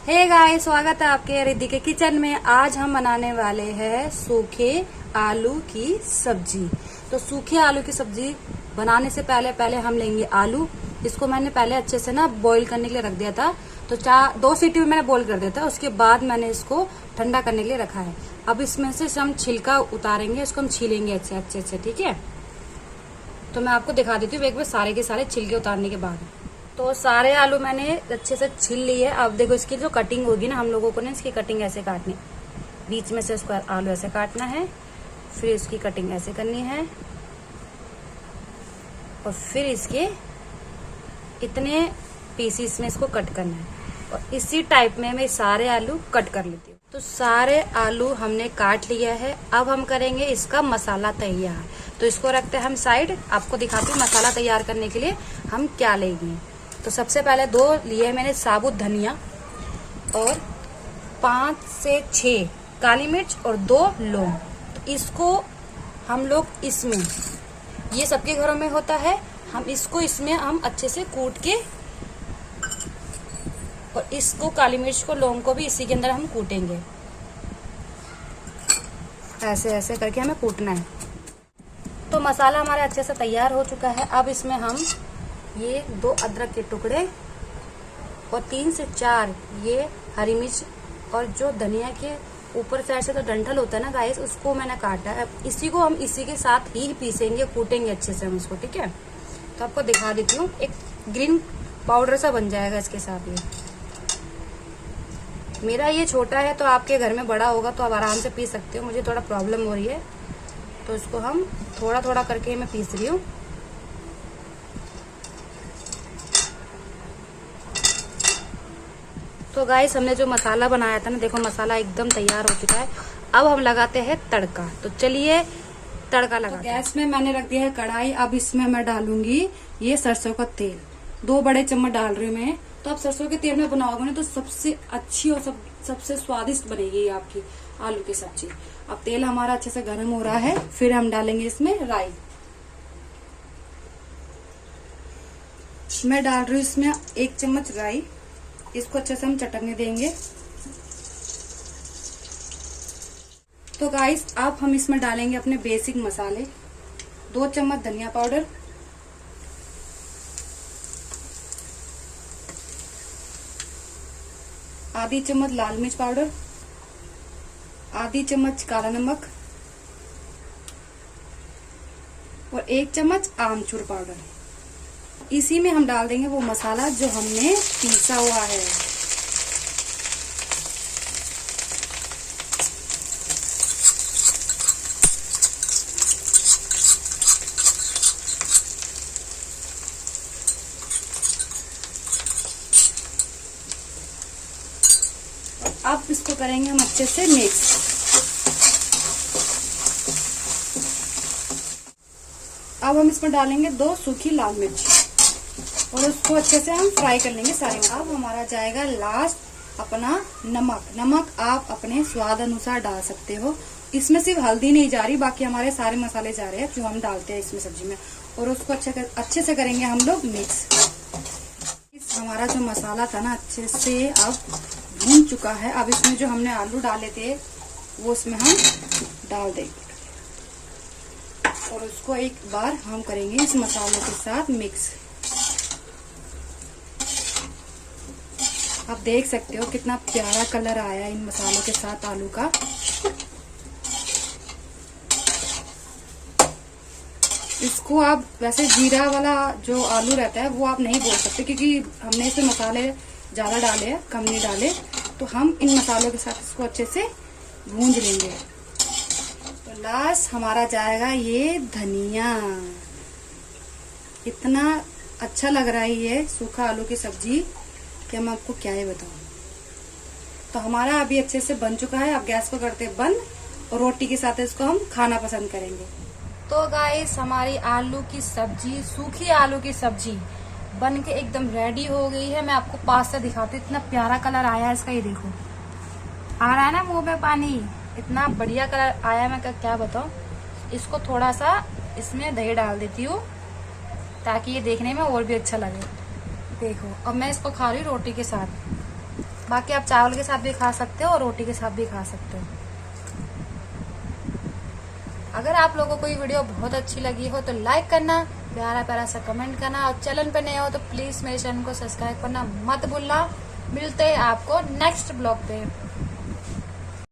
Hey guys, स्वागत है आपके रिद्धि के किचन में। आज हम बनाने वाले हैं सूखे आलू की सब्जी। तो सूखे आलू की सब्जी बनाने से पहले हम लेंगे आलू। इसको मैंने पहले अच्छे से ना बॉईल करने के लिए रख दिया था। तो 2 सीटी में मैंने बॉईल कर दिया था। उसके बाद मैंने इसको ठंडा करने के लिए रखा है। अब इसमें से हम छिलका उतारेंगे, इसको हम छीलेंगे अच्छे से, ठीक है। तो मैं आपको दिखा देती हूँ एक बार सारे के सारे छिलके उतारने के बाद। तो सारे आलू मैंने अच्छे से छील लिए। अब देखो इसकी जो कटिंग होगी ना, हम लोगों को ना इसकी कटिंग ऐसे काटनी, बीच में से इसको आलू ऐसे काटना है, फिर इसकी कटिंग ऐसे करनी है और फिर इसके इतने पीसीस में इसको कट करना है। और इसी टाइप में मैं सारे आलू कट कर लेती हूँ। तो सारे आलू हमने काट लिया है। अब हम करेंगे इसका मसाला तैयार। तो इसको रखते हैं हम साइड। आपको दिखाती हूँ मसाला तैयार करने के लिए हम क्या लेंगे। तो सबसे पहले 2 लिए मैंने साबुत धनिया और 5 से 6 काली मिर्च और 2 लौंग। तो इसको हम लोग इसमें, ये सबके घरों में होता है, हम इसको इसमें हम अच्छे से कूट के, और इसको काली मिर्च को लौंग को भी इसी के अंदर हम कूटेंगे। ऐसे ऐसे करके हमें कूटना है। तो मसाला हमारा अच्छे से तैयार हो चुका है। अब इसमें हम ये 2 अदरक के टुकड़े और 3 से 4 ये हरी मिर्च और जो धनिया के ऊपर साइड से तो डंठल होता है ना गाइस, उसको मैंने काटा है। इसी को हम इसी के साथ ही पीसेंगे, कूटेंगे अच्छे से हम इसको, ठीक है। तो आपको दिखा देती हूँ, एक ग्रीन पाउडर सा बन जाएगा इसके साथ। ये मेरा ये छोटा है, तो आपके घर में बड़ा होगा तो आप आराम से पीस सकते हो। मुझे थोड़ा प्रॉब्लम हो रही है, तो इसको हम थोड़ा थोड़ा करके मैं पीस रही हूँ। तो गाइस, हमने जो मसाला बनाया था ना, देखो मसाला एकदम तैयार हो चुका है। अब हम लगाते हैं तड़का। तो चलिए तड़का लगा। तो गैस में मैंने रख दिया है कढ़ाई। अब इसमें मैं डालूंगी ये सरसों का तेल। 2 बड़े चम्मच डाल रही हूँ मैं। तो आप सरसों के तेल में बनाओगे ना तो सबसे अच्छी और सबसे स्वादिष्ट बनेगी आपकी आलू की सब्जी। अब तेल हमारा अच्छे से गर्म हो रहा है। फिर हम डालेंगे इसमें राई। मैं डाल रही हूँ इसमें 1 चम्मच राई। इसको अच्छे से हम चटकने देंगे। तो गाइस, अब हम इसमें डालेंगे अपने बेसिक मसाले। 2 चम्मच धनिया पाउडर, आधी चम्मच लाल मिर्च पाउडर, आधी चम्मच काला नमक और 1 चम्मच आमचूर पाउडर। इसी में हम डाल देंगे वो मसाला जो हमने पीसा हुआ है। अब इसको करेंगे हम अच्छे से मिक्स। अब हम इसमें डालेंगे 2 सूखी लाल मिर्च और उसको अच्छे से हम फ्राई कर लेंगे सारे। अब हमारा जाएगा लास्ट अपना नमक। नमक आप अपने स्वाद अनुसार डाल सकते हो। इसमें सिर्फ हल्दी नहीं जा रही, बाकी हमारे सारे मसाले जा रहे हैं जो हम डालते हैं इसमें सब्जी में। और उसको अच्छे से करेंगे हम लोग मिक्स। हमारा जो मसाला था ना अच्छे से अब भून चुका है। अब इसमें जो हमने आलू डाले थे वो इसमें हम डाल देंगे और उसको एक बार हम करेंगे इस मसालों के साथ मिक्स। आप देख सकते हो कितना प्यारा कलर आया इन मसालों के साथ आलू का। इसको आप वैसे जीरा वाला जो आलू रहता है वो आप नहीं बोल सकते, क्योंकि हमने इसमें मसाले ज्यादा डाले हैं, कम नहीं डाले। तो हम इन मसालों के साथ इसको अच्छे से भूंज लेंगे। तो लास्ट हमारा जाएगा ये धनिया। इतना अच्छा लग रहा है ये सूखा आलू की सब्जी कि मैं आपको क्या ही बताऊं। तो हमारा अभी अच्छे से बन चुका है। अब गैस को करते बंद और रोटी के साथ इसको हम खाना पसंद करेंगे। तो गाइस, हमारी आलू की सब्जी, सूखी आलू की सब्जी बन के एकदम रेडी हो गई है। मैं आपको पास से दिखाती हूँ। इतना प्यारा कलर आया है इसका, ये देखो, आ रहा है ना मुंह में पानी। इतना बढ़िया कलर आया है, मैं क्या बताऊं। इसको थोड़ा सा इसमें दही डाल देती हूँ ताकि ये देखने में और भी अच्छा लगे। देखो, अब मैं इसको खा रही हूँ रोटी के साथ। बाकी आप चावल के साथ भी खा सकते हो और रोटी के साथ भी खा सकते हो। अगर आप लोगों को ये वीडियो बहुत अच्छी लगी हो तो लाइक करना, प्यारा प्यारा सा कमेंट करना, और चैनल पे नए हो तो प्लीज मेरे चैनल को सब्सक्राइब करना मत भूलना। मिलते हैं आपको नेक्स्ट ब्लॉग पे।